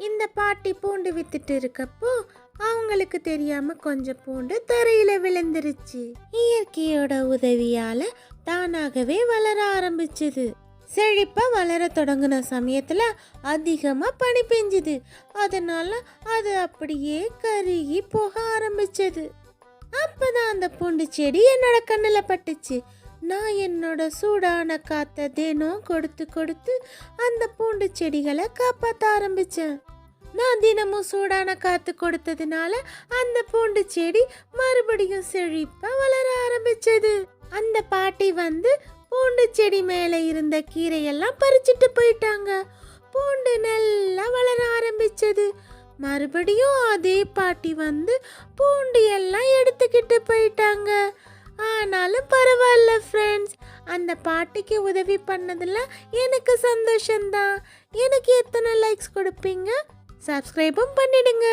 இந்த பாட்டி பூண்டு வித்துட்டு இருக்கப்போ அவங்களுக்கு தெரியாம கொஞ்சம் பூண்டு தரையில விழுந்துருச்சு. இயற்கையோட உதவியால தானாகவே வளர ஆரம்பிச்சது. செழிப்பா வளர தொடங்கின சமயத்துல அதிகமா பனி பெஞ்சுது. அதனால அது அப்படியே கருகி போக ஆரம்பிச்சது. அப்பதான் அந்த பூண்டு செடி என்னோட கண்ணுல பட்டுச்சு. நான் என்னோட சூடான காத்த தினம் கொடுத்து கொடுத்து அந்த பூண்டு செடிகளை காப்பாற்ற ஆரம்பிச்சேன். நான் தினமும் சூடான காத்து கொடுத்ததுனால அந்த பூண்டு செடி மறுபடியும் செழிப்பா வளர ஆரம்பிச்சது. அந்த பாட்டி வந்து பூண்டு செடி மேல இருந்த கீரையெல்லாம் பறிச்சுட்டு போயிட்டாங்க. பூண்டு நல்லா வளர ஆரம்பிச்சது. மறுபடியும் அதே பாட்டி வந்து பூண்டு எல்லாம் எடுத்துக்கிட்டு போயிட்டாங்க. ஆனாலும் பரவாயில்ல ஃப்ரெண்ட்ஸ், அந்த பாட்டிக்கு உதவி பண்ணதுல எனக்கு சந்தோஷம்தான். எனக்கு எத்தனை லைக்ஸ் கொடுப்பீங்க? சப்ஸ்கிரைபும் பண்ணிடுங்க.